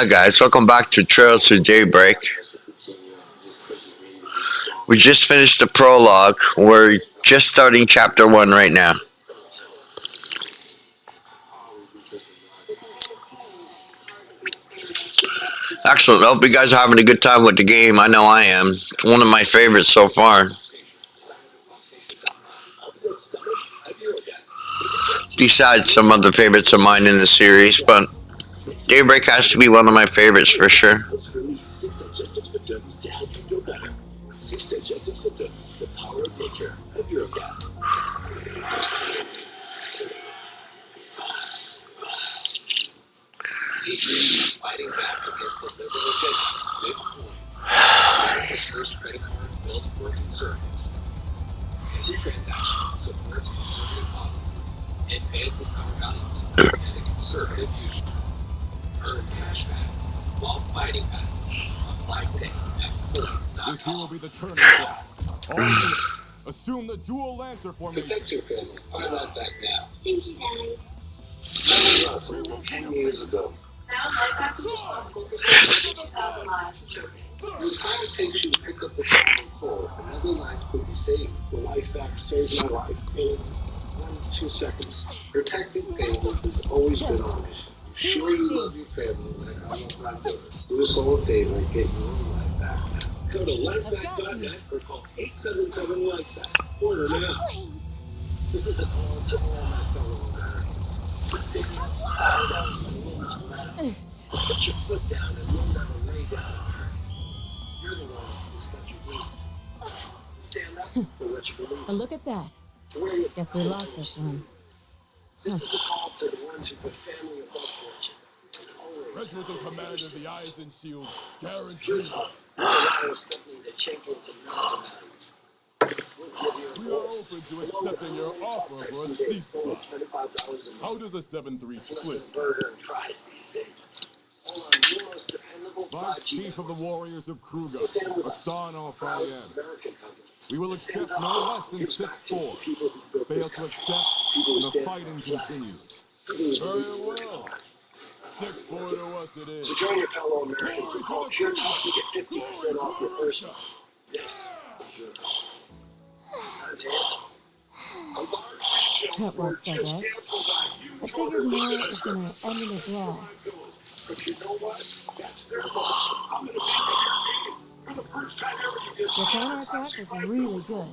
Hi guys, welcome back to Trails to Daybreak. We just finished the prologue. We're just starting chapter 1 right now. Excellent. Hope you guys are having a good time with the game. I know I am. It's one of my favorites so far. Besides some other favorites of mine in the series, but Daybreak has to be one of my favorites for sure. Fighting back against the liberal agenda. Big point. America's first credit card built working circuits. Every transaction supports conservative causes, advances our values, and a conservative future. Earn cash back while fighting back. Apply today at Ford.com. This here will be the turning point. All units, assume the dual lancer formation. Protect your family. Buy that back now. Thank you, Daddy. Russell, 10 years ago. Now, Lifehack is responsible for saving 2,000 lives from choking. The time it takes you to pick up the phone and call, another life could be saved. The Lifehack saved my life in 2 seconds. Protecting families has always been our mission. You sure you love your family like I love my brothers? Do us all a favor and get your own life back now. Go to lifehack.net or call 877-LIFEHACK. Order now. This is an all to all my fellow Americans. Stay down. Put your foot down and we'll never lay down. You're the ones this country needs. Stand up for what you believe. Look at that. Guess we lost this one. This is a call to the ones who put family above fortune. Regimental command of the Eyes and Shield guaranteed. You're tough. You're the wireless company that champions American values. We are open to accepting your offer for a ceasefire. How does a 7-3 split? Burger and fries these days. Hold on, your most dependable Vice 5G Chief of the Warriors of Kruger, Stand with us. Hassan al-Fayed. American company. We will accept no less than 6-4. Fail to accept, and the fighting continues. Very well. 6-4 to us it is. So join your fellow Americans and call Pure Talk to get 50% off your first month. This is your call. It's time to answer. A large retail store just canceled on huge I figured more was going to end in a draw. But you know what? That's their loss. I'm going to make it your game. For the first time ever, you get Your counterattack was really good,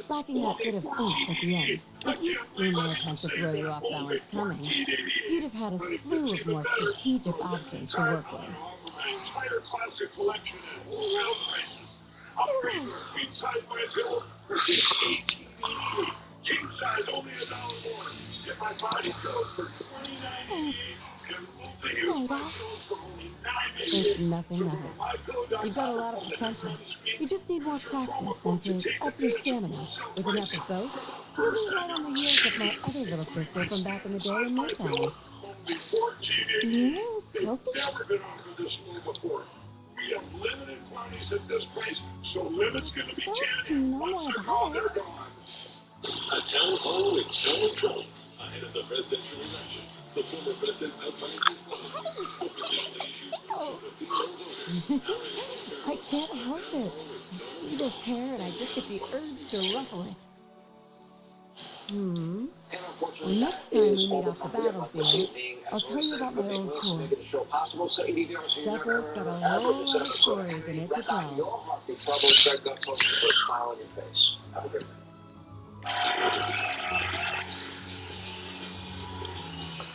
lacking that bit of oomph at the end. If you'd seen their attempt to throw you off balance coming, you'd have had a slew of more strategic options to work with. My entire classic collection at wholesale prices. Upgrade your queen size my pillow for just $18.88. King size only $1 more. Get my body pillows for $29.88. And multi-use my pillows for only $9.88. There's nothing of it. You've got a lot of potential. You just need more practice and to up your stamina. With enough of both, you'll be right on the heels of my other little sister from back in the day in Newtown. Yes, Sophie? Never been offered this low before. We have limited quantities at this price, so limit's going to be 10. Once they're gone, they're gone. A town hall in Donald Trump ahead of the presidential election. The former president outlined his policies, focusing on issues of female voters. I can't help it. I see this hair and I just get the urge to ruffle it. Well, next time we meet off the battlefield, I'll tell you about my old tour. Zephyr's got a whole lot of stories in it to tell.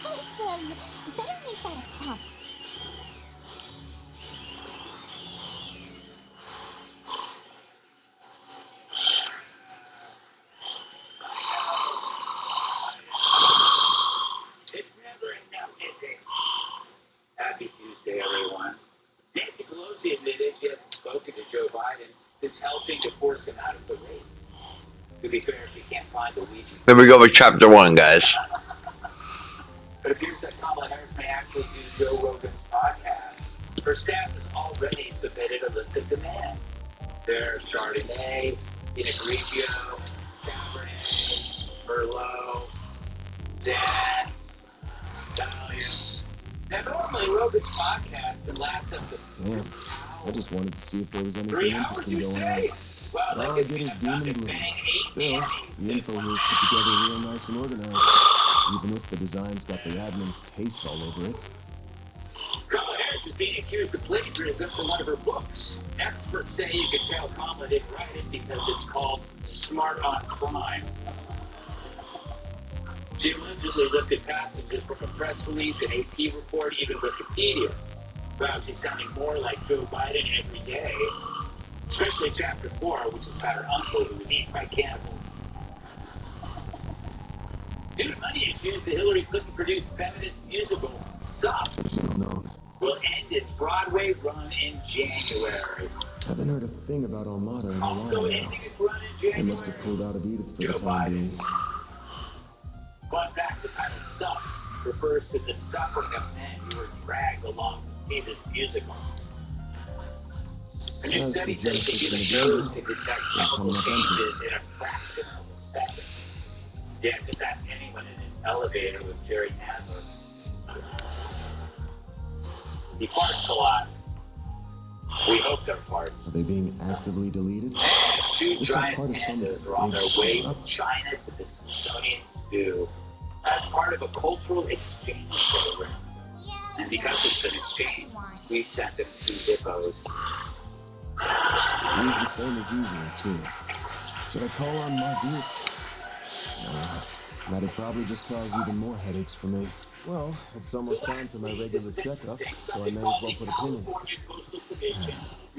Awesome! Better make that a promise. It's never enough, is it? Happy Tuesday, everyone. Nancy Pelosi admitted she hasn't spoken to Joe Biden since helping to force him out of the race. To be fair, she can't find the Ouija. Here we go with chapter 1, guys. It appears that Kamala Harris may actually do Joe Rogan's podcast. Her staff has already submitted a list of demands. They're Chardonnay, Pinot Grigio, Cabernet, Merlot, Zans, Dahlia, Now, normally Rogan's podcast can last up to Damn. I just wanted to see if there was anything 3 hours, interesting you going say? on. Well, All that I gives get me is enough doom time and to gloom. bang 8 Still, Emmys the in info one here's night. put together real nice and organized. Even if the design's got the admin's taste all over it. Kamala Harris is being accused of plagiarism for one of her books. Experts say you can tell Kamala didn't write it because it's called Smart on Crime. She allegedly lifted passages from a press release, an AP report, even Wikipedia. Wow, she's sounding more like Joe Biden every day. Especially chapter 4, which is about her uncle who was eaten by cannibals. Due to money issues, the Hillary Clinton-produced feminist musical Sucks Known. will end its Broadway run in January. Haven't heard a thing about Almada in a Also while now. ending its run in They January. must have pulled out of Edith for Joe the time Biden. being. Fun fact, the title Sucks refers to the suffering of men who were dragged along to see this musical. A new As study for says the Genesis human and nose can detect chemical changes in a fraction of a second. Yeah, just ask anyone in an elevator with Jerry Nadler. He farts a lot. We hope they're farts. Are they being actively deleted? Two It's not giant part of some pandas are on their big way setup. from China to the Smithsonian Zoo as part of a cultural exchange program. And because it's an exchange, we sent them 2 hippos. He's the same as usual, too. Should I call on my dude? No, that'd probably just cause even more headaches for me. Well, it's almost time for my regular checkup, so I may as well put a pin in it.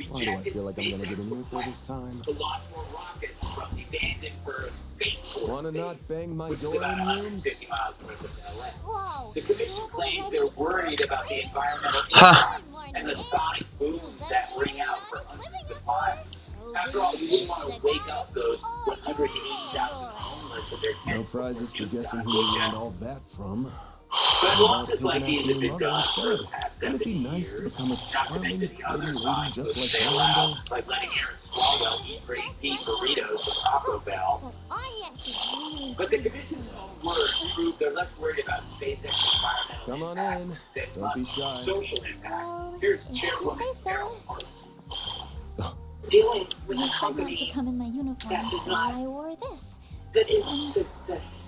Why do I feel like I'm gonna get an earful this time? To launch more rockets from the Vandenberg Space Force Wanna Base, not bang my which is door about in 150 miles north of LA. Whoa. The commission claims they're worried about the environmental impact and the sonic booms that ring out for hundreds of miles. After all, you wouldn't want to wake up those 180,000 homeless with their No tents prizes for before guessing noon, who would you ya? learned all that from. But How launches about like taking these after have your been mother done for the instead? past Wouldn't it 70 be nice to years. become a Not to charming, mention the pretty other lady side just could like sail her out, one day? like letting Aaron Swalwell eat great beef burritos with Taco Bell. Well, I actually But the commission's own words prove they're less worried about SpaceX environmental Come on impact in. than Don't be Musk's shy. social impact. Well, Here's if you Chairwoman say so. Carol Hart. Dealing with You a said not to company come in my uniform, that does so not- I wore this. that is the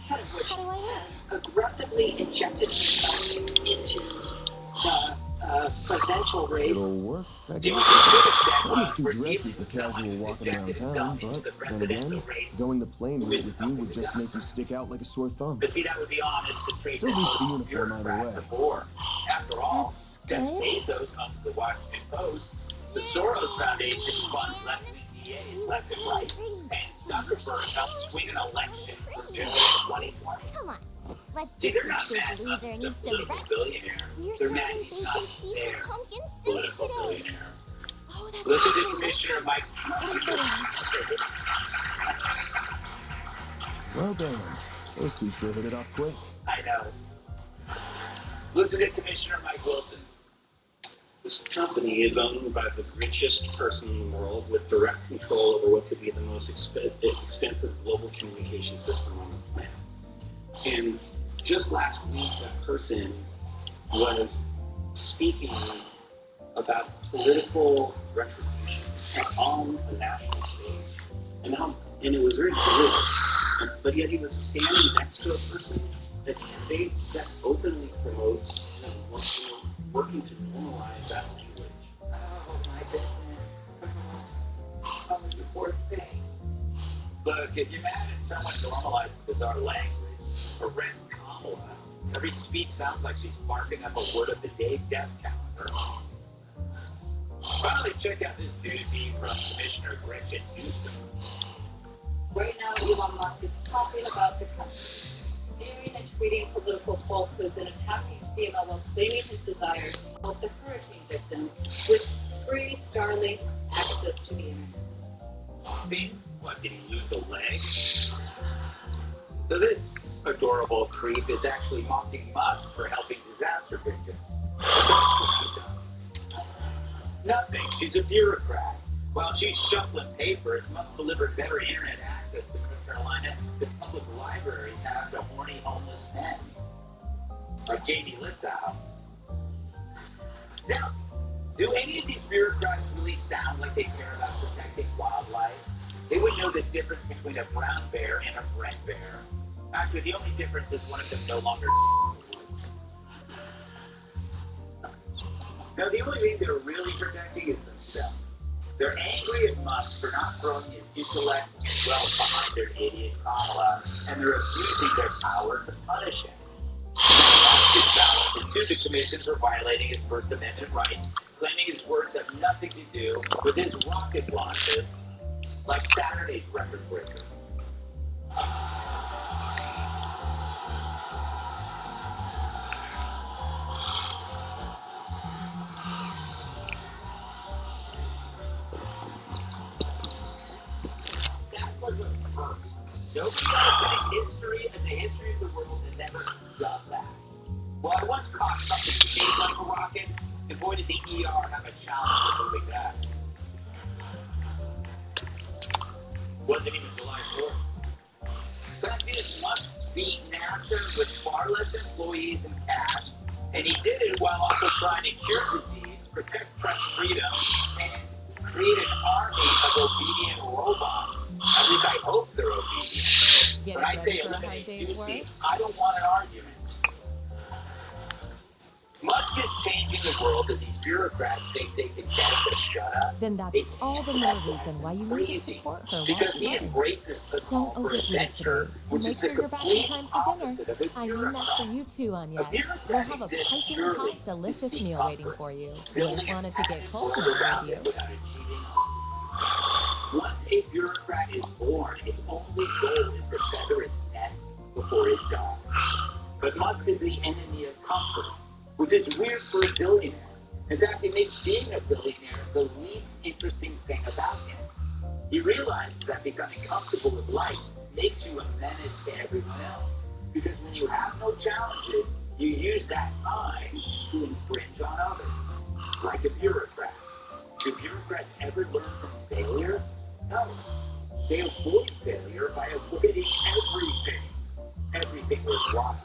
head of which How do I look? has aggressively injected himself into the presidential race. It'll work, I Dealing guess. with Civic Probably was too for dressy dealing for with someone casual who's walking around injected town, himself into the but then presidential again, race. going the plane route with you would just make you stick out like a sore thumb. But see, that would be honest to trade Still needs the the uniform either bureaucrats way. are bored. After all, That's Jeff good. Bezos owns the Washington Post. The Soros Foundation funds left-wing DAs left and right. And Zuckerberg helped swing an election for June 2020. Come on. Let's See, get they're not this mad big Musk's loser a needs some political breakfast. billionaire. We're They're serving mad he's bacon not quiche their with pumpkin soup political today. billionaire. Oh, that's Listen to so Commissioner delicious. Mike. Well done. Those two sure hit it off quick. I know. Listen to Commissioner Mike Wilson. This company is owned by the richest person in the world with direct control over what could be the most extensive global communication system on the planet. And just last week, that person was speaking about political retribution on a national stage. And it was very political. But yet he was standing next to a person, a candidate that openly promotes working to normalize that language. Oh, my goodness. Oh, you poor thing. Look, if you're mad at someone normalizing bizarre language, arrest Kamala. Every speech sounds like she's marking up a word of the day desk calendar. Finally, check out this doozy from Commissioner Gretchen Newsom. Right now, Elon Musk is talking about the country, smearing and tweeting political falsehoods and attacking FEMA while claiming his desire to help the hurricane victims with free Starlink access to the internet. What, did he lose a leg? So this adorable creep is actually mocking Musk for helping disaster victims. What's she done? Nothing. She's a bureaucrat. While she's shuffling papers, Musk delivered better internet access to North Carolina than public libraries have to horny homeless men. Like Jamie Lissau. Now, do any of these bureaucrats really sound like they care about protecting wildlife? They would know the difference between a brown bear and a red bear. Actually, the only difference is one of them no longer woods. Now, the only thing they're really protecting is themselves. They're angry at Musk for not throwing his intellect and wealth behind their idiot Kamala, and they're abusing their power to punish him. Musk is bound to sue the commission for violating his First Amendment rights, claiming his words have nothing to do with his rocket launches, like Saturday's record breaker. That was a first. Nobody else in the history of the world has ever done that. Well, I once caught something that shaped like a rocket, and boy did the ER have a challenge with moving that. Wasn't even July 4th. Fact is, Musk beat NASA with far less employees and cash, and he did it while also trying to cure disease, protect press freedom, and create an army of obedient robots. At least I hope they're obedient. Get When I ready say for a hard eliminate day's Ducey, work? I don't want an argument. Musk is changing the world, and these bureaucrats think they can get him to shut up. Then that's They all the can't. more That's reason why you need to crazy. support her. Because he Right? embraces the Don't call for overdo it adventure, today. And which make is sure the you're back in complete time for dinner. opposite of a I mean that bureaucrat. for you too, Anya. A bureaucrat We'll have a exists piping purely hot, to delicious seek meal waiting comfort, for you. building Wouldn't want an it to get patent cold world now, around would it you? without achieving. Once a bureaucrat is born, its only goal is to feather its nest before it dies. But Musk is the enemy of comfort, which is weird for a billionaire. In fact, it makes being a billionaire the least interesting thing about him. He realizes that becoming comfortable with life makes you a menace to everyone else. Because when you have no challenges, you use that time to infringe on others, like a bureaucrat. Do bureaucrats ever learn from failure? No. They avoid failure by avoiding everything. Everything worthwhile.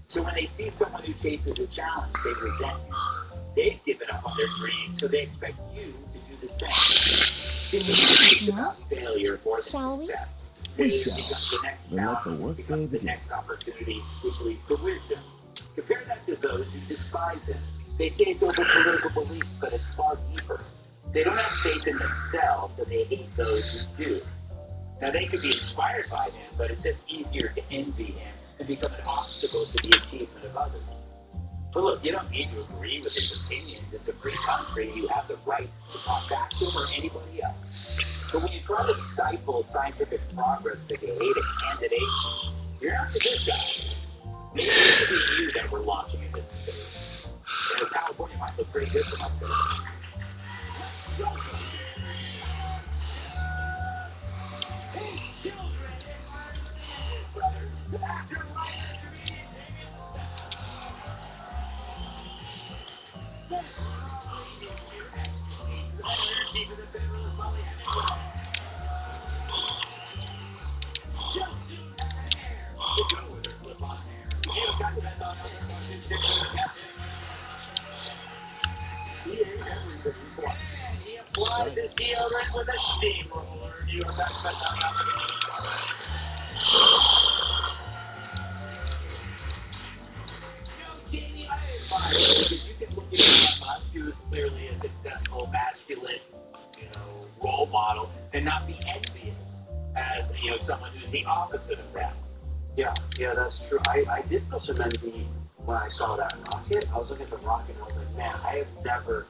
So when they see someone who chases a challenge, they resent him. They've given up on their dreams, so they expect you to do the same. See, the is about failure more than Shall we? success. We Failure shall. becomes the next Then let challenge, the which work becomes day the begin. next opportunity, which leads to wisdom. Compare that to those who despise him. They say it's over political beliefs, but it's far deeper. They don't have faith in themselves, and they hate those who do. Now, they could be inspired by him, but it's just easier to envy him and become an obstacle to the achievement of others. But look, you don't need to agree with his opinions. It's a free country. You have the right to talk back to him or anybody else. But when you try to stifle scientific progress because you hate a candidate, you're not the good guys. Maybe it should be you that we're launching into space. California might look pretty good from up there. He applies his deodorant with a steamroller. New York Times bestselling author. Jamie, I admire you because you can look at Elon Musk, who is clearly a successful, masculine, role model, and not be envious as someone who's the opposite of that. Yeah, that's true. I did feel some envy when I saw that rocket. I was looking at the rocket and I was like, man, I have never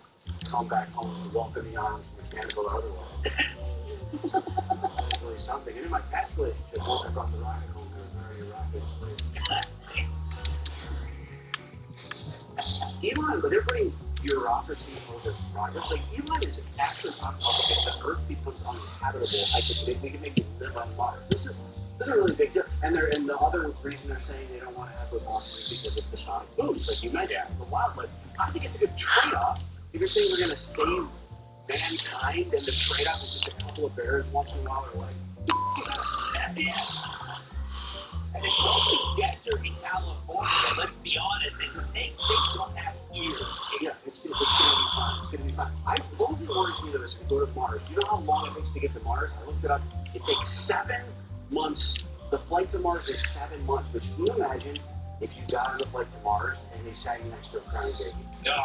come back home with welcoming arms, mechanical or otherwise. That's really something. And in my past relationship, once I brought the rocket home, it was already a rocket place. Elon, but they're putting bureaucracy over progress. Like, Elon is actually talking about the Earth becomes uninhabitable. We can make it live on Mars. This is a really big deal. And the other reason they're saying they don't want to have those monsters is because of the sonic booms, like you mentioned, the wildlife. I think it's a good trade-off. If you're saying we're going to save mankind, and the trade-off is just a couple of bears once in a while are like, yes. And it's mostly desert in California. Let's be honest, and snakes, they don't have ears. Yeah, it's gonna be fun. It's gonna be fun. The only thing worries me though is to go to Mars. You know how long it takes to get to Mars? I looked it up. It takes 7 months. The flight to Mars is 7 months. But can you imagine if you got on the flight to Mars and they sat you next to a crying baby? No.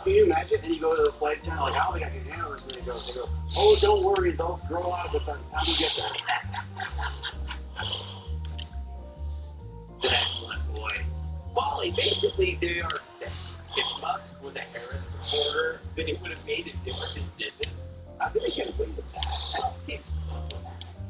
Can you imagine? And you go to the flight attendant like, I don't think I can handle this. And they go, oh, don't worry, they'll grow out of it by the time you get there. The next one, boy. Molly, basically, they are sick. If Musk was a Harris supporter, then it would have made a different decision. How can they get away with that? I don't see it.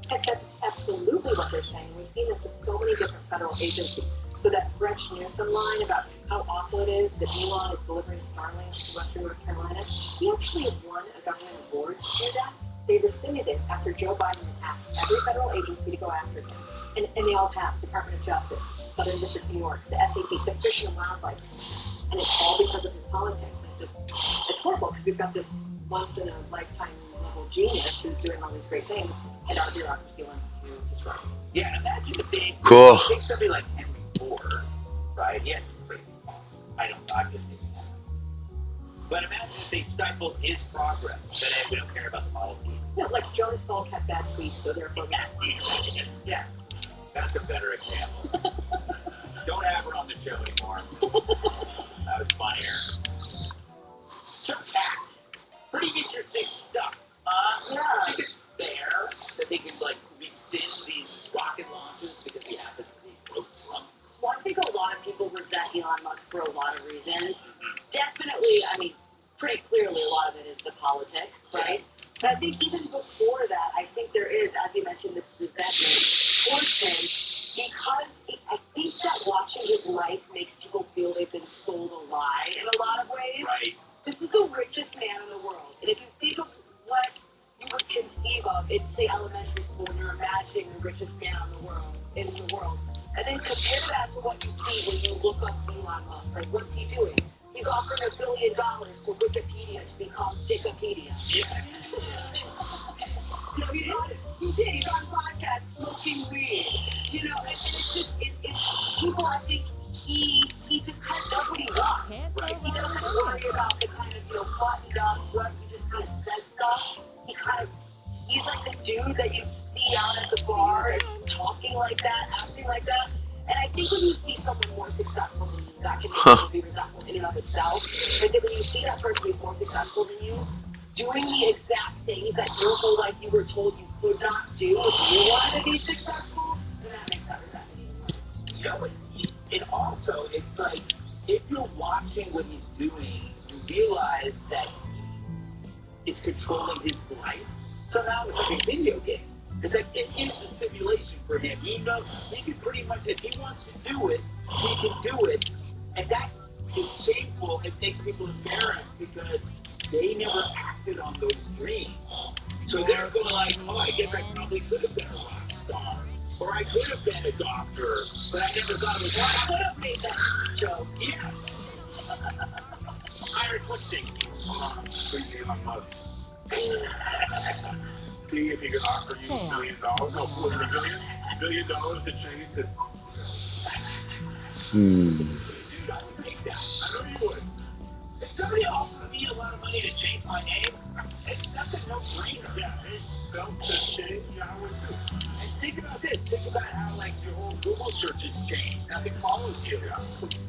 That's absolutely what they're saying. We've seen this with so many different federal agencies. So that Gretch Newsom line about how awful it is that Elon is delivering Starlink to Western North Carolina, he actually won a government award to do that. They rescinded it after Joe Biden asked every federal agency to go after him. And they all have: Department of Justice, Southern District of New York, the SEC, the Fish and Wildlife. And it's all because of his politics. It's horrible because we've got this once-in-a-lifetime level genius who's doing all these great things, and our bureaucracy wants to destroy him. Yeah, imagine if they Cool. take somebody like Henry Ford, right? He had crazy problems. I'm just thinking that. But imagine if they stifled his progress, but hey, we don't care about the Model T. Yeah, like Jonas Salk had bad tweets, so therefore we have to. Yeah, that's a better example. Don't have her on the show anymore. That was funnier. So cats, pretty interesting stuff. Yeah, I think it's fair that they can like rescind these rocket launches because he happens to be pro-Trump. Well, I think a lot of people resent Elon Musk for a lot of reasons. Definitely, I mean, pretty clearly a lot of it is the politics, right? But I think even before that, I think there is, as you mentioned, this resentment towards him because I think that watching his life makes people feel they've been sold a lie in a lot of ways. Right. This is the richest man in the world. And if you think of what you would conceive of, it's say elementary school, and you're imagining the richest man in the world. And then compare that to what you see when you look up Elon Musk. Like, what's he doing? He's offering $1 billion to Wikipedia to become Dickopedia. Yeah. You know, he did. He's on podcast smoking weed. You know, and it's just, it's people, I think, he just kind of does what he wants. Right? He doesn't worry about the kind of, buttoned up, what he just kind of says stuff. He's like the dude that you see out at the bar, talking like that, acting like that. And I think when you see someone more successful than you, that can make you be resentful in and of itself. And then when you see that person who's more successful than you, doing the exact things that your whole life you were told you could not do if you wanted to be successful, then that makes that resentment. And also, it's like, if you're watching what he's doing, you realize that he is controlling his life. So now it's like a video game. It's like, it is a simulation for him. He knows, he can pretty much, if he wants to do it, he can do it. And that is shameful. It makes people embarrassed because they never acted on those dreams. So they're going like, oh, I guess I probably could have been a rock star. Or I could have been a doctor, but I never thought it was right. I could have made that joke. Yes. Iris, what's thinking? Speaking Elon Musk. See if he can offer you $1 billion. No, $1 billion to change the. Dude, I would take that. I know you would. If somebody offered me a lot of money to change my name, that's a no-brainer. Yeah, hey, felt to change, yeah, I would too. And think about this. Think about how, like, your whole Google searches change. Nothing follows you. Yeah.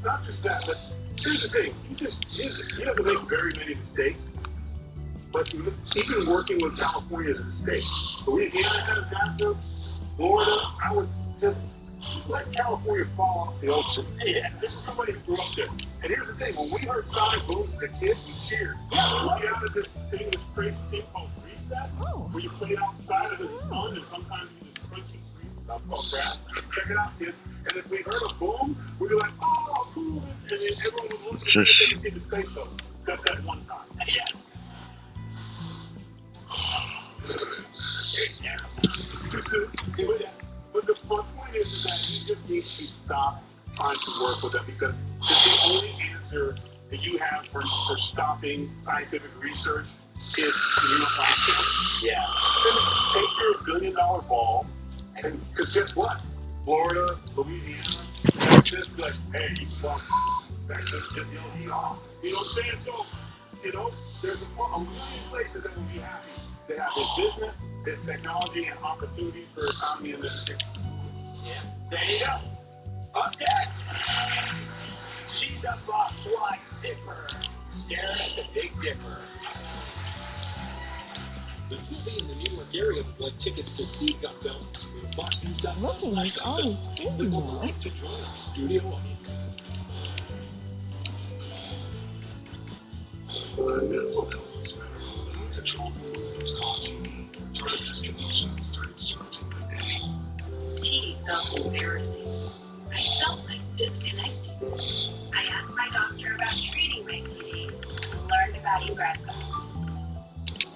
Not just that, but here's the thing. He doesn't make very many mistakes. But even working with California is a mistake. Louisiana has got to, Florida, I would just let California fall off the ocean. Yeah, this is somebody who grew up there. And here's the thing, when we heard Sonic Booms as a kid, we cheered. Louisiana did this thing, this crazy thing called Reset, where you play outside of the sun, and sometimes you just crunch and green stuff called grass. Check it out, kids. And if we heard a boom, we'd be like, oh, cool. And then everyone was looking to see the space shuttle. Got that one time. Yes. But the point is that you just need to stop trying to work with them because the only answer that you have for stopping scientific research is unified. Yeah. Take your $1 billion ball, and because guess what? Florida, Louisiana, Texas, like, hey, you fuck Texas, just, eat off. You know what I'm saying? So, there's a million places that would be happy to have this business, this technology, and opportunities for economy in this state. Yeah, there you go. Up next, she's a boss wide zipper, staring at the Big Dipper. The movie in the New York area would like tickets to see Gutfeld. Looking is always free, you know. To join our studio audience. My mental health was better, but uncontrollable when it was causing me. Started disconnection, started disrupting my day. Tea felt embarrassing. I felt like disconnected. I asked my doctor about treating my TD and learned about Ingrezza.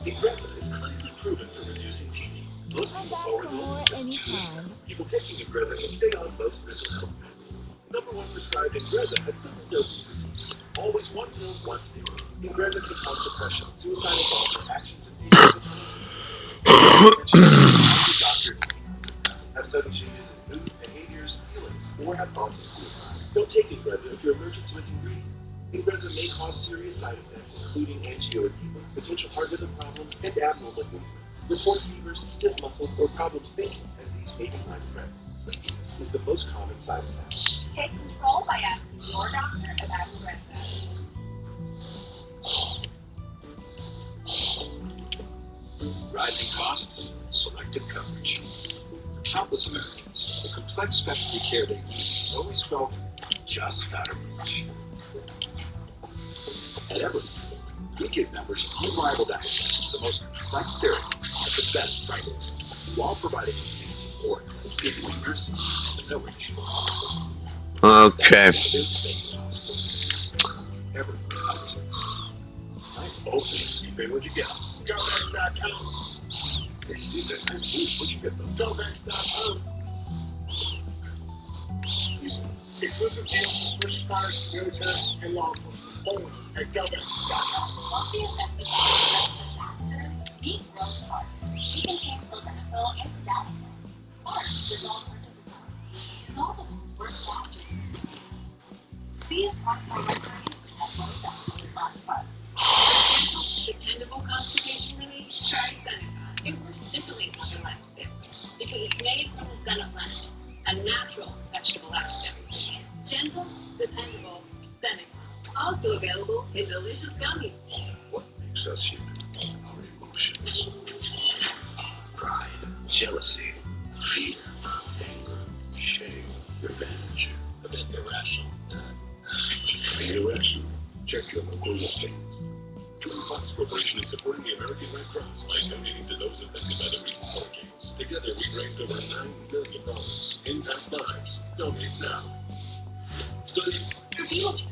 Ingrezza is clinically proven for reducing TD. Come back for more anytime. People taking Ingrezza can stay on most mental health meds. Number one prescribed Ingrezza has several doses for TD. Always one pill once daily. Ingrezza can help depression, suicidal thoughts, or actions and behaviors. Have sudden changes in mood, behaviors, feelings, or have thoughts of suicide. Don't take Ingrezza if you're allergic to its ingredients. Ingrezza may cause serious side effects, including angioedema, potential heart rhythm problems, and abnormal movements. Report fevers, stiff muscles, or problems thinking, as these may be life-threatening. Sleepiness is the most common side effect. Take control by asking your doctor about Ingrezza. Rising costs, selective coverage. For countless Americans, the complex specialty care they need has always felt just out of reach. At Daybreak, we give members unrivaled access to the most complex therapies at the best prices, while providing support, easily nurses, and no additional costs. Okay. Daybreak outsources. Nice opening, Steve. What'd you get? GoBanks.com. Hey, Steve, nice boots. What'd you get though? GoBanks.com. Exclusive deals for first responders, military, and law enforcement. Only at GoBanks.com. Want the effective faster? Meet Glow Sparks. It contains sildenafil and tadalafil. Sparks dissolve under the tongue. Dissolvables work faster than antihistamines. See a Sparks online for you at Glow.com/Sparks. Dependable constipation relief? Try Seneca. It works differently from the last fix because it's made from the Senna plant, a natural vegetable active. Gentle, dependable, Seneca. Also available in delicious gummies. What makes us human? Our emotions. Pride, jealousy, fear, anger, shame, revenge. A bit irrational. Be irrational. Check your local listings. Join Fox Corporation in supporting the American Red Cross by donating to those affected by the recent hurricanes. Together, we've raised over $9 billion. Impact lives. Donate now. Studies. Revealed.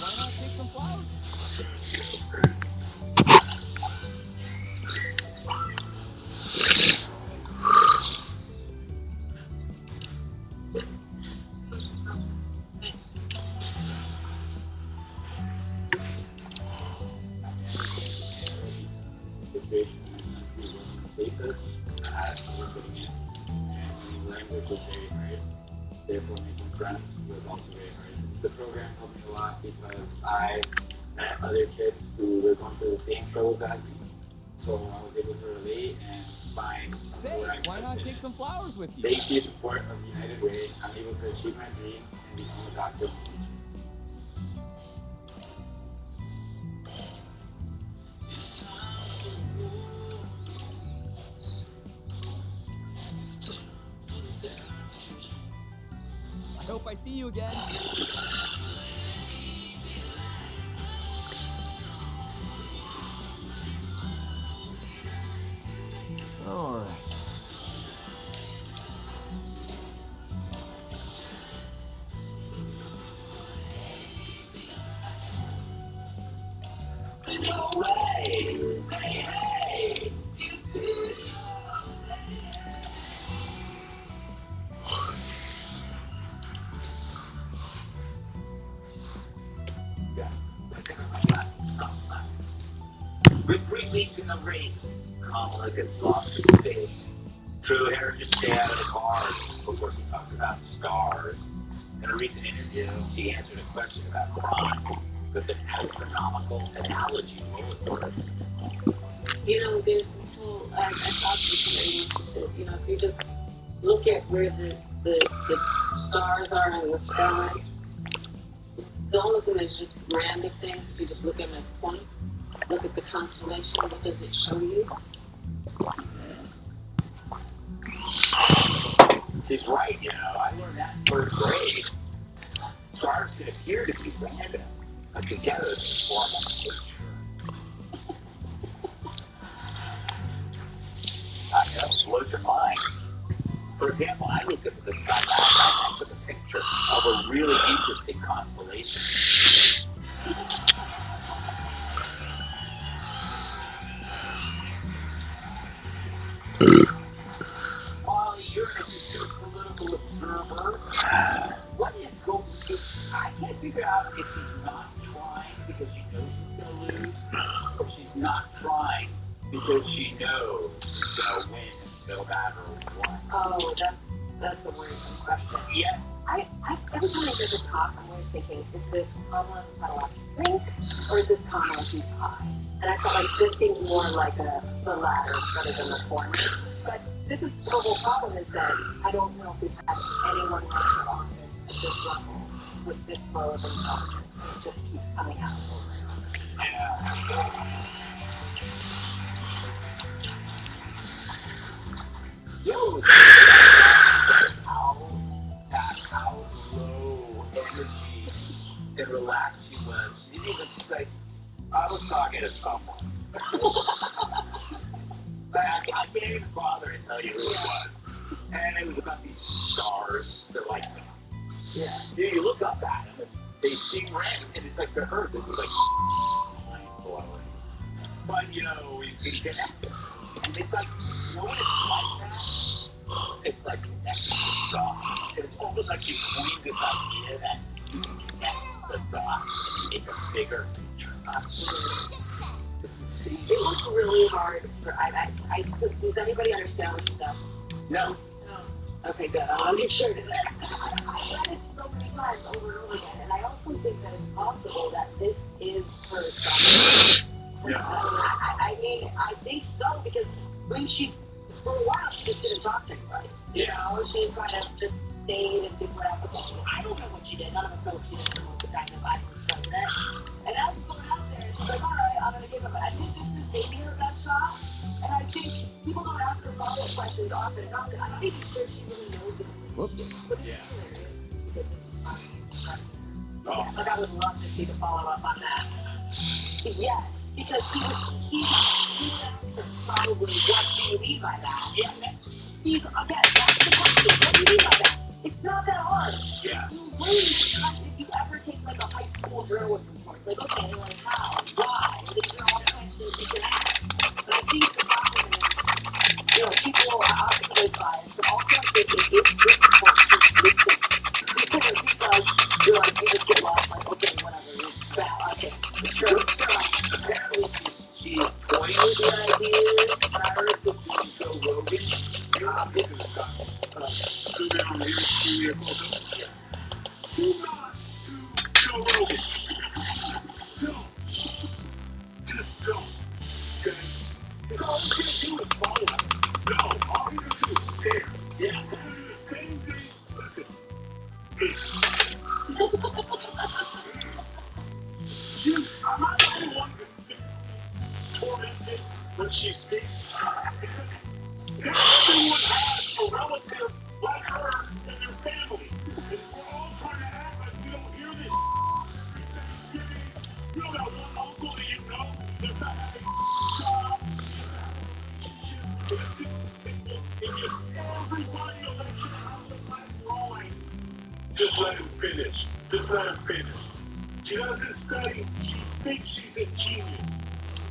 Why not take some flowers? Language was very hard. Therefore, making friends was also very hard. The program helped me a lot because I met other kids who were going through the same struggles as me. So I was able to relate and find somewhere where I could Why not fit take in. some flowers with you? Thanks to the support of United Way, I'm able to achieve my dreams and become a doctor. I hope I see you again. All right. No way! Hey, hey! leads in the race. Kamala gets lost in space. True hair should stay out of the cars. Of course, he talks about stars. In a recent interview, she answered a question about crime with an astronomical analogy. Roll it for us. You know, there's this whole, I talked to somebody who said, you know, if you just look at where the stars are in the sky, don't look at them as just random things. If you just look at them as points, look at the constellation. What does it show you? She's right, you know. I learned that in third grade. Stars can appear to be random, but together they form a picture. I know, blows your mind. For example, I looked up at the sky last night and I took a picture of a really interesting constellation. Molly, you're an astute political observer. What is going on? I can't figure out if she's not trying because she knows she's going to lose, or she's not trying because she knows she's going to win no matter what. Oh, that's a worrisome question. Yes. Every time I hear this talk, I'm always thinking, is this Kamala who's had a lot to drink, or is this Kamala who's high? And I felt like this seemed more like the latter rather than the former. But this is the whole problem is that I don't know if we've had anyone like her office at this level with this low of intelligence. It just keeps coming out over and over. Yeah. Yo, how low energy and relaxed she was. She didn't even, she's like, I was talking to someone. I can't even bother to tell you who it was. And it was about these stars. They're like, yeah. You look up at them, they seem random, and it's like to her, this is like mind-blowing. But, you know, you can connect them. And it's like, you know what it's like that? It's like connecting the dots. And it's almost like you coined this idea that you can connect the dots and make a bigger picture. It's insane. It was really hard. Does anybody understand what you said? No. Okay, good. I'll make sure that I read it so many times over and over again, and I also think that it's possible that this is her strategy. Yeah. I mean, I think so, because when for a while, she just didn't talk to anybody. You know, she kind of just stayed and did whatever. I don't know what she did. None of us know what she did for most of the time that Biden was president. And I was going out there, and she's like, all right, I'm going to give him, I think this is maybe her best shot. And I think people don't ask her follow-up questions often enough. I'm not even sure she really knows it. Whoops. Yeah. Like, I would love to see the follow-up on that. Yes, because he asked her probably, what do you mean by that? Yeah. He's, again, that's the question. What do you mean by that? It's not that hard. Yeah. You really, if you ever take, like, a high school journalism course, like, okay, like, how? Why? These are all questions you can ask. But I think the problem is, you know, people are obviously biased, but also I think it is difficult to listen. Because you're like, you just get lost, like, okay, whatever, it's bad, okay, sure. Apparently she is toying with the idea, Paris, of doing Joe Rogan. I'm looking at stuff. Go down here, see me a photo. Do not do Joe Rogan. Don't. Just don't. Okay? Because all he's going to do is follow us. No, all you're gonna do is stare. Yeah. You're gonna do the same thing. Listen. I'm not the only one that's tormented when she speaks. Because everyone has a relative like her in their family. And we're all trying to act like we don't hear this. You know that one uncle that you know that's not having jobs, that's not having relationships, and just everybody election out of the last line. Just let him finish. Just let him finish. She doesn't study. She thinks she's a genius.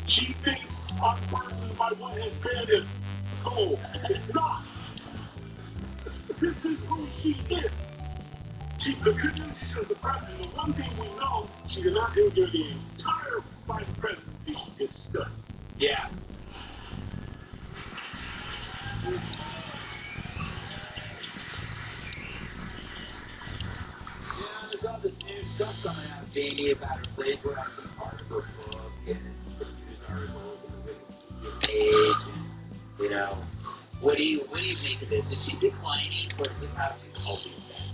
She thinks unburdened by what has been is cool. It's not. This is who she is. The good news is she's the president. The one thing we know, she did not do during the entire vice presidency is study. Yeah. all this new stuff coming out of Jamie about her plagiarizing part of her book and the news articles and the Wikipedia page and, you know, what do you make of this? Is she declining or is this how she's hoping that?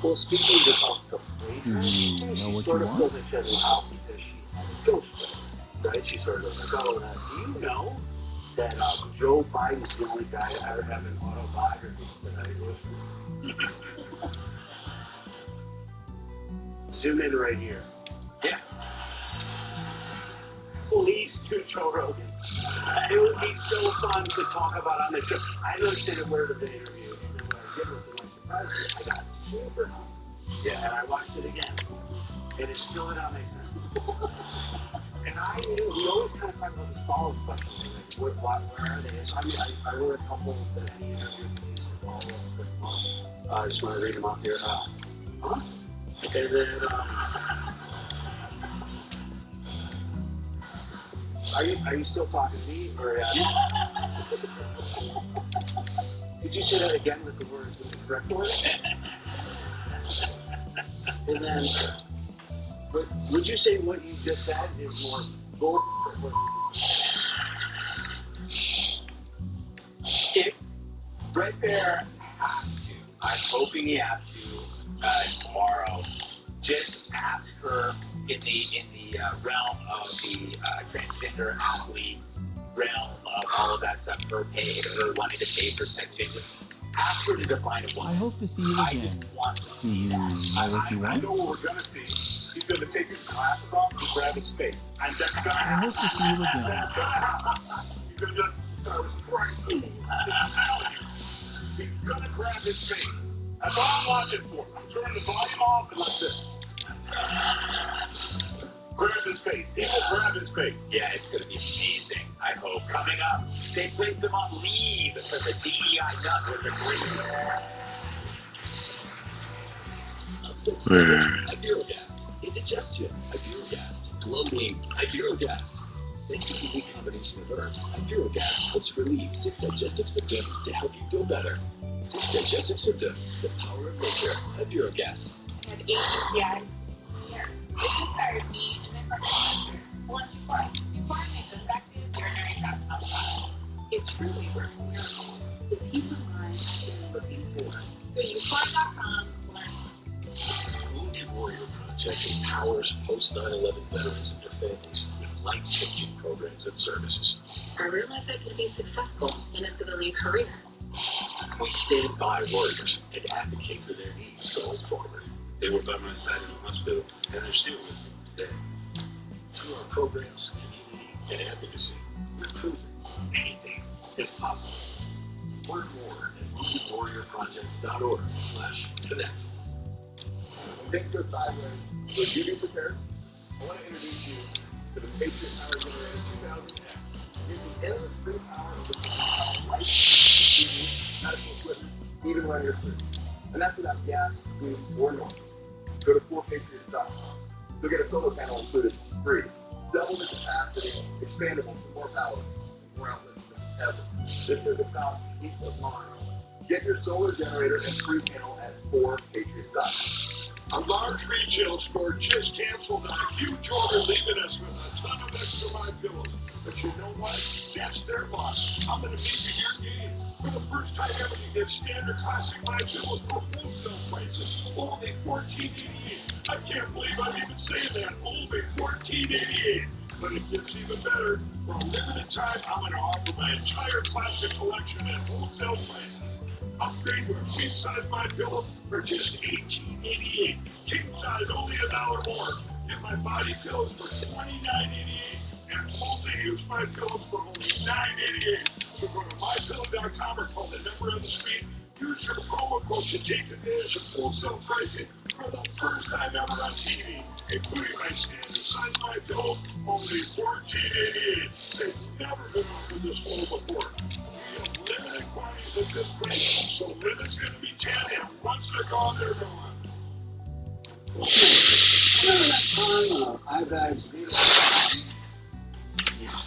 Well, speaking about the plagiarism, know she what sort you of want? feels like she has an out because she had a ghost, right? She sort of goes like, oh, do you know that Joe Biden's the only guy to ever have an autobiography that I was Zoom in right here. Yeah. Please do Joe Rogan. It would be so fun to talk about on the show. I know you did a word of the interview, and then when I did listen, I surprised you. I got super hungry. Yeah, and I watched it again. And it still did not make sense. And I knew, we always kind of talk about this follow-up question, like, where are they? So I wrote a couple that he interviewed these follow-ups, but I just want to read them off here. And then, are you still talking to me, or Could you say that again with the words, with the correct words? And then, but would you say what you just said is more bull? If Red Bear has to, I'm hoping he has to tomorrow, just ask her in the realm of the transgender athlete realm of all of that stuff, her wanting to pay for sex changes. Ask her to define a woman. I hope to see you I again. just want to Do see you know that. what you I want? know what we're gonna see. He's gonna take his glasses off and grab his face. And that's gonna I happen. hope to see you again. That's gonna happen. He's gonna just, I was right. He's gonna grab his face. That's all I'm watching for. I'm turning the volume off and like this. Grab his face. He will grab his face. Yeah, it's going to be amazing, I hope. Coming up, they placed him on leave for the DEI nut was a great Iberogast, indigestion, Iberogast, bloating, Iberogast. Thanks to the unique combination of herbs, Iberogast helps relieve 6 digestive symptoms to help you feel better. 6 digestive symptoms, the power of nature, Iberogast. I had 8 UTIs. Here. This inspired me and my partner to launch Euphoric. Euphoric makes effective urinary tract health products. It truly works miracles. The peace of mind I've been looking for. Go to euphoric.com to learn more. Wounded Warrior Project empowers post 9/11 veterans and their families with life-changing programs and services. I realized I could be successful in a civilian career. We stand by warriors and advocate for their needs going forward. They were by my side in the hospital, and they're still with me today. Through our programs, community, and advocacy, we're proving anything is possible. Learn more at woundedwarriorproject.org/connect. When things go sideways, would you be prepared? I want to introduce you to the Patriot Power Generator 2000X. Use the endless free power of the sun to power lights, TV, medical equipment, even run your food. And that's without gas, fumes, or noise. Go to 4patriots.com. You'll get a solar panel included free. Double the capacity, expandable for more power, and more outlets than ever. This is about peace of mind. Get your solar generator and free panel at 4patriots.com. A large retail store just canceled on a huge order, leaving us with a ton of extra My Pillows. But you know what? That's their loss. I'm going to make it your game. For the first time ever, you get standard classic My Pillows for wholesale prices. Only $14.88. I can't believe I'm even saying that. Only $14.88. But it gets even better. For a limited time, I'm going to offer my entire classic collection at wholesale prices. Upgrade to a queen size My Pillow for just $18.88. King size only $1 more. Get my body pillows for $29.88 and multi-use My Pillows for only $9.88. So go to mypillow.com or call the number on the screen. Use your promo code to take advantage of wholesale pricing for the first time ever on TV, including my standard size My Pillow, only $14.88. They've never been offered this low before. We have limited quantities at this price, so limit's going to be 10, and once they're gone, they're gone. Remember that time eye bags? Yeah,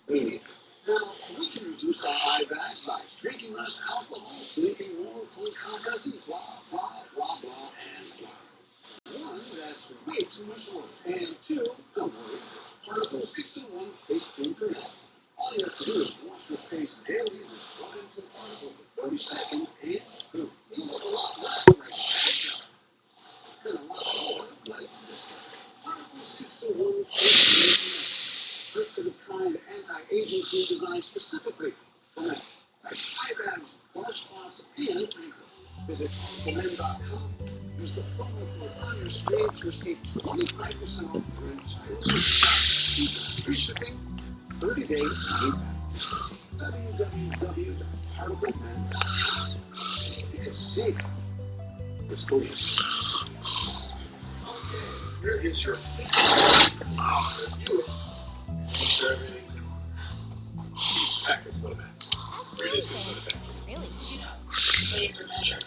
me neither. Now, we can reduce our eye bags by drinking less alcohol, sleeping more, cold compressing, blah, blah, blah, blah, and blah. And two, don't worry, Particle 6-in-1 Face Cream for Men. All you have to do is wash your face daily with one instant particle for 30 seconds and boom, you look a lot less like and a lot more like this. Particle 6-in-1 Face Cream for Men. First of its kind anti-aging cream designed specifically for men. That's eye bags, dark spots, and wrinkles. Visit particlemen.com. Use the promo code on your screen to receive 25% off your entire order. Free shipping, 30-day money back. Visit www.particlemen.com. Because see is believing. Okay, here is your review. These package formats. Really good manufacturing. Really? Laser measure.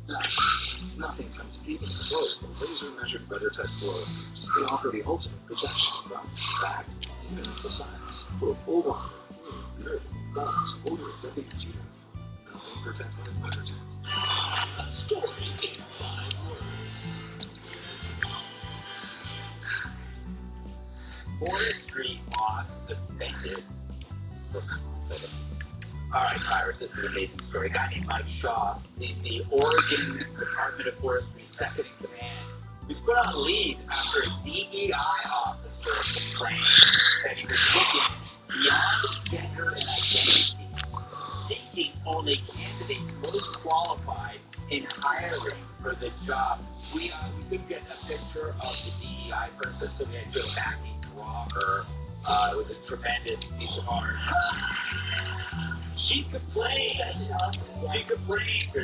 Now, nothing comes even close to laser measured weather tech blowers. They offer the ultimate protection from back, even the sides. For a full on, nerve, bones, or WT. Nothing protects like weather tech. A story in 5 words. Forestry law suspended for confidence. All right, Cyrus, this is an amazing story. A guy named Mike Shaw, he's the Oregon Department of Forestry's second in command. He's put on leave after a DEI officer complained that he was looking beyond gender and identity, seeking only candidates most qualified in hiring for the job. We couldn't get a picture of the DEI person, so we had Joe Mackey draw her. It was a tremendous piece of art. She complained,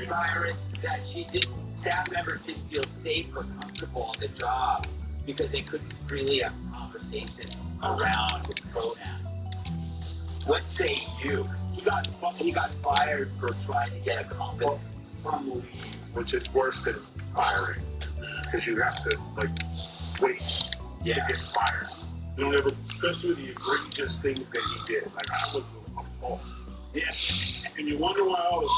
Cyrus, that staff members didn't feel safe or comfortable on the job because they couldn't really have conversations around his pronouns. What say you? He got fired for trying to get a compliment From leave, which is worse than firing, because you have to wait to get fired. You don't ever, especially with the egregious things that he did. Like I was appalled. Yeah. And you wonder why all the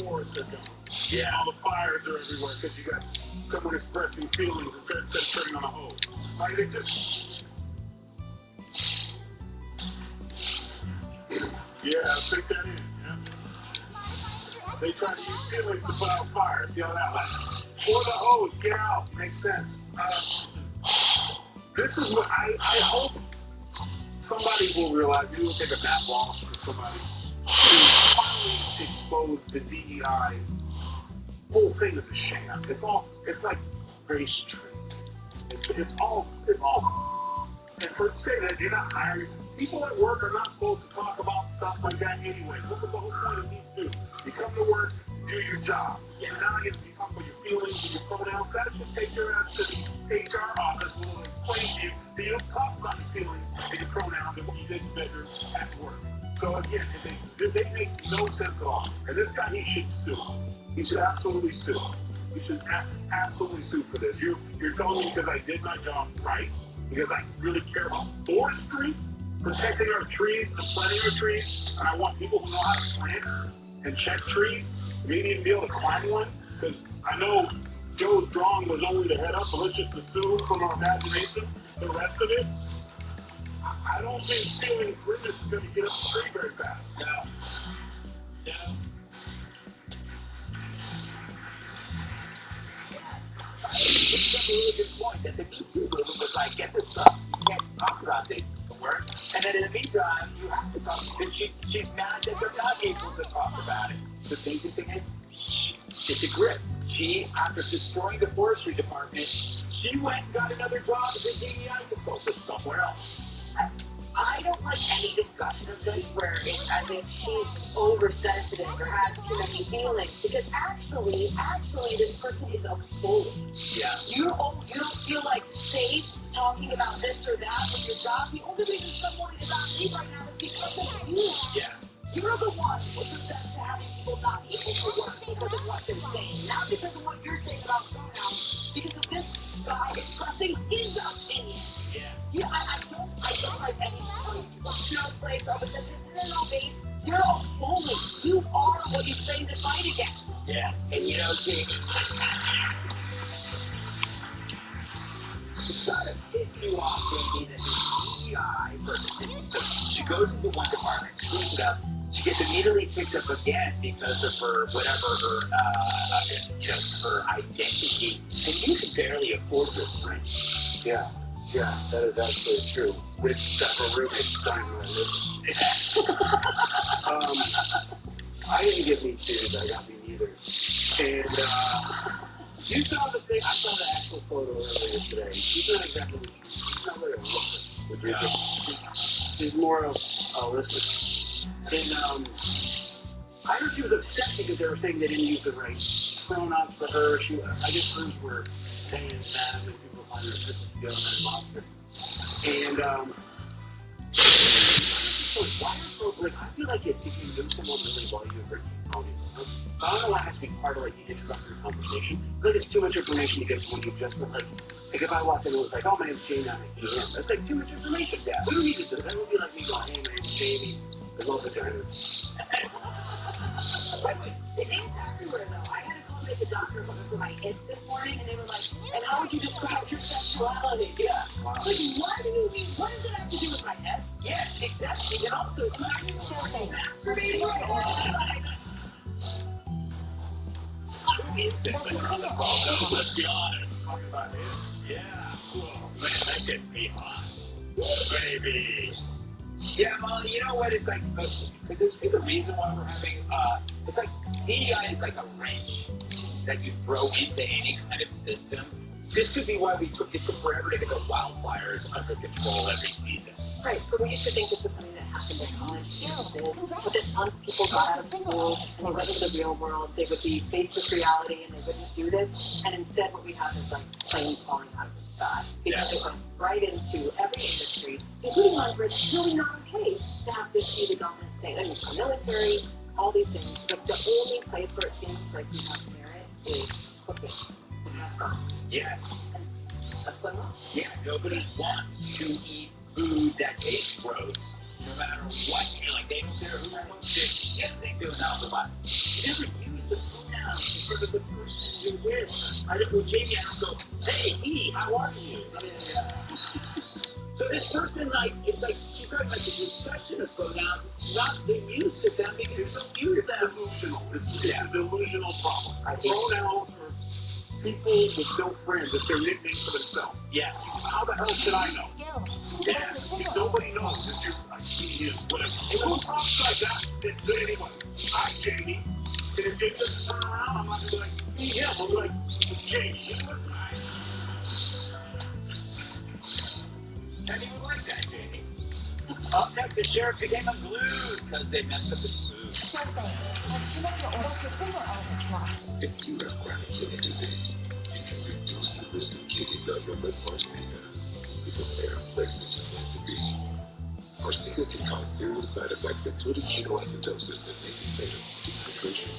forests are gone. Yeah. All the fires are everywhere because you got someone expressing feelings instead of turning on a hose. Like they just. Yeah, take that in. Yeah. They try to use feelings to put out fires. See how that like pour the hose, get out. Makes sense. This is what I hope somebody will realize. You will take a map loss for somebody to finally expose the DEI. Whole thing is a sham. It's like race trade. It's all. And for say that you're not hiring people at work are not supposed to talk about stuff like that anyway. Look at the whole point of me too. You come to work, do your job. And now you talk about your feelings and your pronouns. That just take your ass to the HR office who will explain to you that you don't talk about your feelings and your pronouns and what you did better at work. So again, they make no sense at all. And this guy, he should sue. He should absolutely sue. You should absolutely sue for this. You're telling me because I did my job right, because I really care about forestry, protecting our trees and planting our trees, and I want people who know how to plant and check trees, maybe even be able to climb one, because I know Joe's drawing was only the head up, so let's just assume from our imagination the rest of it. I don't think feeling grimace is going to get up the tree very fast. No. It's a really good point that the Me Too movement was like, get this stuff, you can't talk about things at work, and then in the meantime, you have to talk, and she's mad that they're not able to talk about it. The basic thing is, it's a grip. She, after destroying the forestry department, she went and got another job as a DEI consultant somewhere else. I don't like any discussion of this where it's as if she's oversensitive or has too many feelings, because actually, this person is a bully. Yeah. You don't feel like safe talking about this or that with your job. The only reason someone is about me right now is because of you. Yeah. You're the one with respect to having people not able to work because of what they're saying, not because of what you're saying about pronouns, because of this guy expressing his opinion. Yes. Yeah, I don't like any snowflakes or no, babe. You're a bully. You are what you claim to fight against. Yes. And you know, Jamie, gotta piss you off, Jamie, that this DEI person. So she goes into one department, screws it up. She gets immediately picked up again because of her whatever her identity, and you can barely afford your rent. Yeah, that is absolutely true. With several roommates trying to live. I didn't get me too, I got me neither. And you saw the thing, I saw the actual photo earlier today. She's not exactly what she's not really a looker. Would you think? She's more of a listener. And I heard she was upset because they were saying they didn't use the right pronouns for her. I guess hers were they and them, and people find her such a skill and a monster. And I feel like it's if you know someone really well, you agree. I don't know why it has to be part of like the introductory conversation. I feel like it's too much information to give someone you just like if I walked in and was like, oh, my name's Jamie, I'm a him. That's like too much information. Yeah. We don't need to do that. That would be like me going, hey, my name's Jamie. I love vaginas. The name's everywhere, though. I had to call the doctor for my hip this morning, and they were like, and how would you describe your sexuality? Yeah. Wow. Like, what do you mean? What does it have to do with my head? Yes, exactly. And also, it's not even masturbating. Let's be honest. Talk about it. Yeah. Cool. Man, that gets me hot. Baby. Yeah, well, you know what? It's like, could this be the reason why we're having, it's like, DEI is like a wrench that you throw into any kind of system. This could be why it took forever to get the wildfires under control every season. Right, so we used to think this was something that happened in college campuses, but that once people got out of school and they went into the real world, they would be faced with reality and they wouldn't do this, and instead what we have is like planes falling out of the sky, because it went right into every industry, including one where it's really not okay to have this be the dominant thing. I mean, the military, all these things, but the only place where it seems like we have merit is cooking and restaurants. Yes. And that's what I want. Yeah, nobody wants to eat food that tastes gross, no matter what. You know, like they don't care who wants it. Yes, they do an alphabet. You never use the pronouns in front of the person you're with. I don't go, Jamie, I don't go, hey, me, how are you? So this person, like, it's like, she's having like a discussion of pronouns, not the use of them because you don't use them. Delusional. It's a delusional problem. Pronouns are people with no friends. It's their nickname for themselves. Yes. How the hell should I know? Skill. Yes. Nobody knows that you're like, he is whatever. It won't talk like that to anyone. Hi, Jamie. And if Jamie doesn't turn around, I'm not going to be like, be him. I'll be like, Jamie. And you would like that, Jamie. Up next, the sheriff became unglued because they messed up his food. Sure thing. Too much of what's a single element slot. If you have chronic kidney disease, you can reduce the risk of kidney failure with Farxiga because there are places you're meant to be. Farxiga can cause serious side effects, including ketoacidosis that may be fatal, dehydration,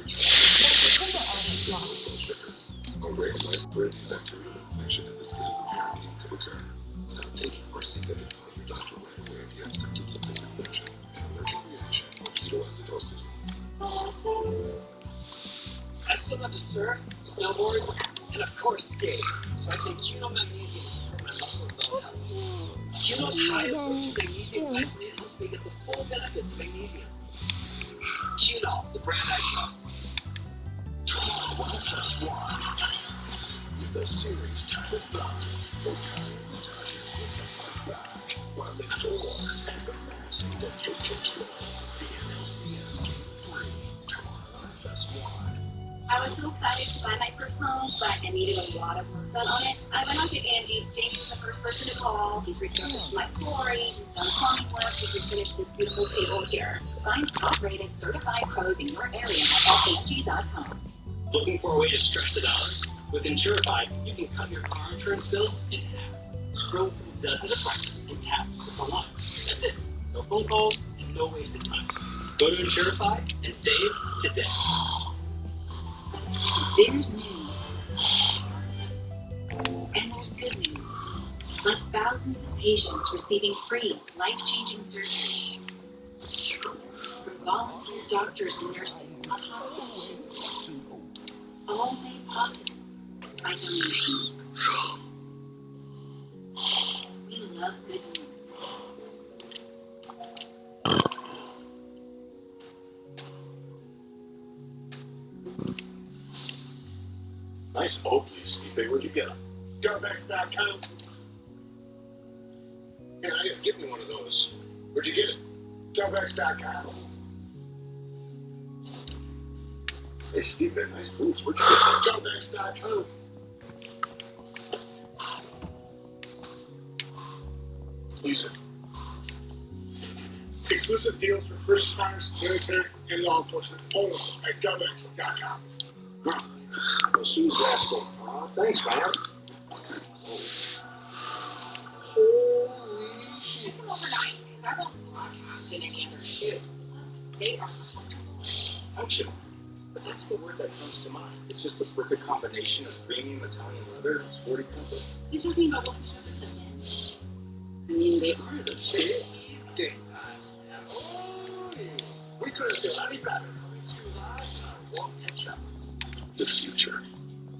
urinary tract, blood sugar. A rare life-threatening bacterial infection in the skin of the perineum could occur. Stop taking Farxiga and call your doctor right away if you have symptoms of this infection, an allergic reaction, or ketoacidosis. I still love to surf, snowboard, and of course skate. So I take Juno Magnesium for my muscle and bone health. Juno's high absorption magnesium isolated helps me get the full benefits of magnesium. Juno, the brand I trust. One plus one. With a series type of block, retiring tires that to fight back, while the door and the mask that take control. The NLCS Game 3, Tomorrow FS1. I was so excited to buy my first home, but I needed a lot of work done on it. I went on to Angie. Jamie was the first person to call. He's resurfaced my flooring. He's done plumbing work. He's refinished this beautiful table here. Find top-rated certified pros in your area at Angie.com. Looking for a way to stretch the dollars? With Insurify, you can cut your car insurance bill in half. Scroll through dozens of prices and tap for one. That's it. No phone calls and no wasted time. Go to Insurify and save today. There's news. And there's good news. Like thousands of patients receiving free, life-changing surgeries. From volunteer doctors and nurses on hospital ships. All made possible by donations. Nice Oakley, Steve. Where'd you get them? Garbex.com. Man, I gotta get me one of those. Where'd you get it? Garbex.com. Hey, Steve, nice boots. Where'd you get them? Garbex.com. Lisa. Exclusive deals for first responders, military, and law enforcement only at Garbex.com. Those shoes last so long. Thanks, man. Holy shit. Ship them overnight because I won't broadcast in any other shoes. They are Function. But that's the word that comes to mind. It's just the perfect combination of premium Italian leather and sporty comfort. You're talking about what we showed us again? I mean, they are the shoes. Game time. Oh, yeah. We couldn't do any better coming to you live on Wolf and Shepard. The future.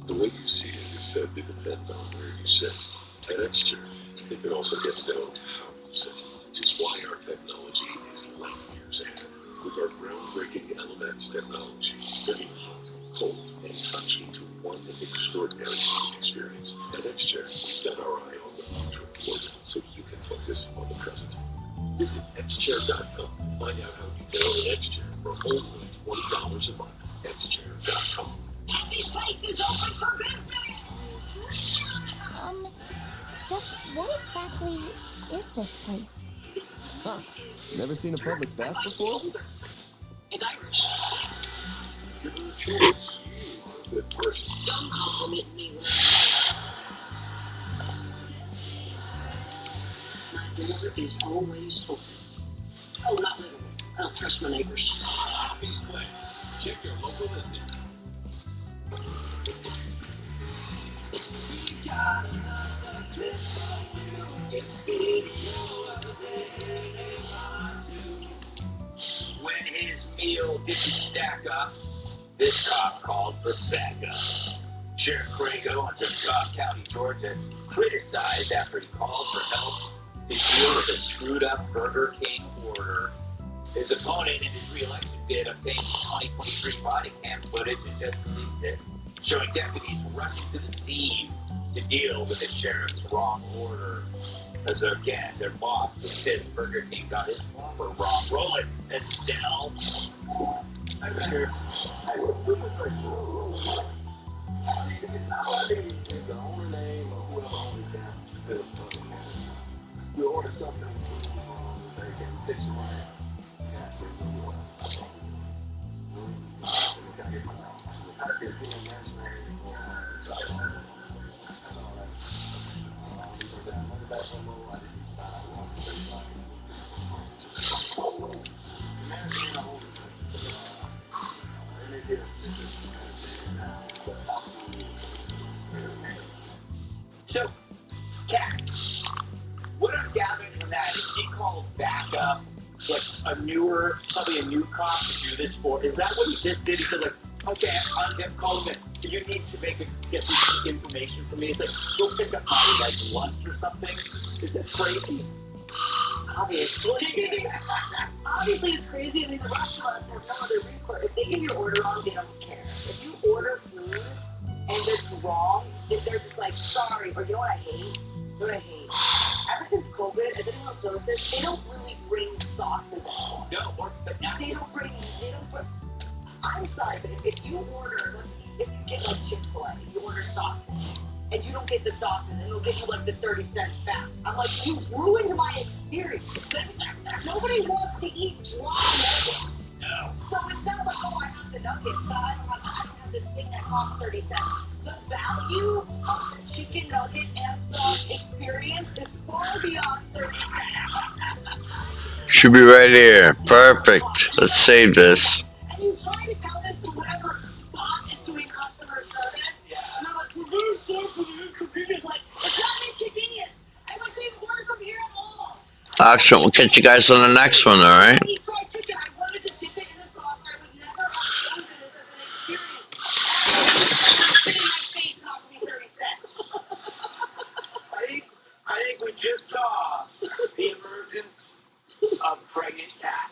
The way you see it is said to depend on where you sit. At Xchair, I think it also gets down to how you sit, which is why our technology is light years ahead. With our groundbreaking Elements technology, bringing hot, cold, and touch into one extraordinary seating experience. At Xchair, we've got our eye on the future for you, so you can focus on the present. Visit xchair.com and find out how you can own an Xchair for only $20 a month. Xchair.com. These places open for business! Just what exactly is this place? Huh. Never seen a public bath before? And Irish. Give her a chance. You are a good person. Don't compliment me when my door is always open. Oh, not literally. I don't trust my neighbors. Hoppy's Place. Check your local listings. When his meal didn't stack up, this cop called for backup. Sheriff Crago in Cobb County, Georgia, criticized after he called for help to deal with a screwed up Burger King order. His opponent in his re-election bid obtained 2023 body cam footage and just released it, showing deputies rushing to the scene to deal with the sheriff's wrong order. As again, their boss was pissed Burger King got his offer wrong. Roll it, Estelle. I'm sure. I would feel like the owner name or whoever owns the damn still funny, man. You order something and say, can you fix it right? Yeah, I said, no, you want something. I said, can I get my name? So I got to get the imaginary. That's all right. You go down, money back from low. I just need to find out what the place like. The manager in the owner, they may be assistant. So, Kat, what I'm gathering from that is he called backup, like probably a new cop to do this for. Is that what he just did? He said, like, okay, I'm calling it. You need to get this information from me. It's like, go pick up my lunch or something. Is this crazy? Obviously. Obviously, it's crazy. I mean, the rest of us have no other recourse. If they get your order wrong, they don't care. If you order food and it's wrong, if they're just like, sorry, or you know what I hate? You know what I hate? Ever since COVID, has anyone noticed this? They don't really bring sauce anymore. No, but now They don't bring, I'm sorry, but if you order, if you get like Chick-fil-A, you order sausage, and you don't get the sausage, and they'll give you like the 30 cents back. I'm like, you ruined my experience. Nobody wants to eat dry nuggets. no. So it's not like, oh, I have the nuggets, but I don't have this thing that costs 30 cents. The value of the chicken nugget and sauce experience is far beyond 30 cents. Should be right here. Perfect. Let's save this. And you try to tell this to whatever bot is doing customer service. Yeah. And I'm like, we're very sorry for the inconvenience. Like, it's not inconvenience. I wish they ordered from here at all. Excellent. We'll catch you guys on the next one, all right? Eat fried chicken. I wanted to dip it in the sauce. I would never have chosen it as an experience. Spit in my face cost me 30 cents. I think we just saw the emergence of pregnant cat.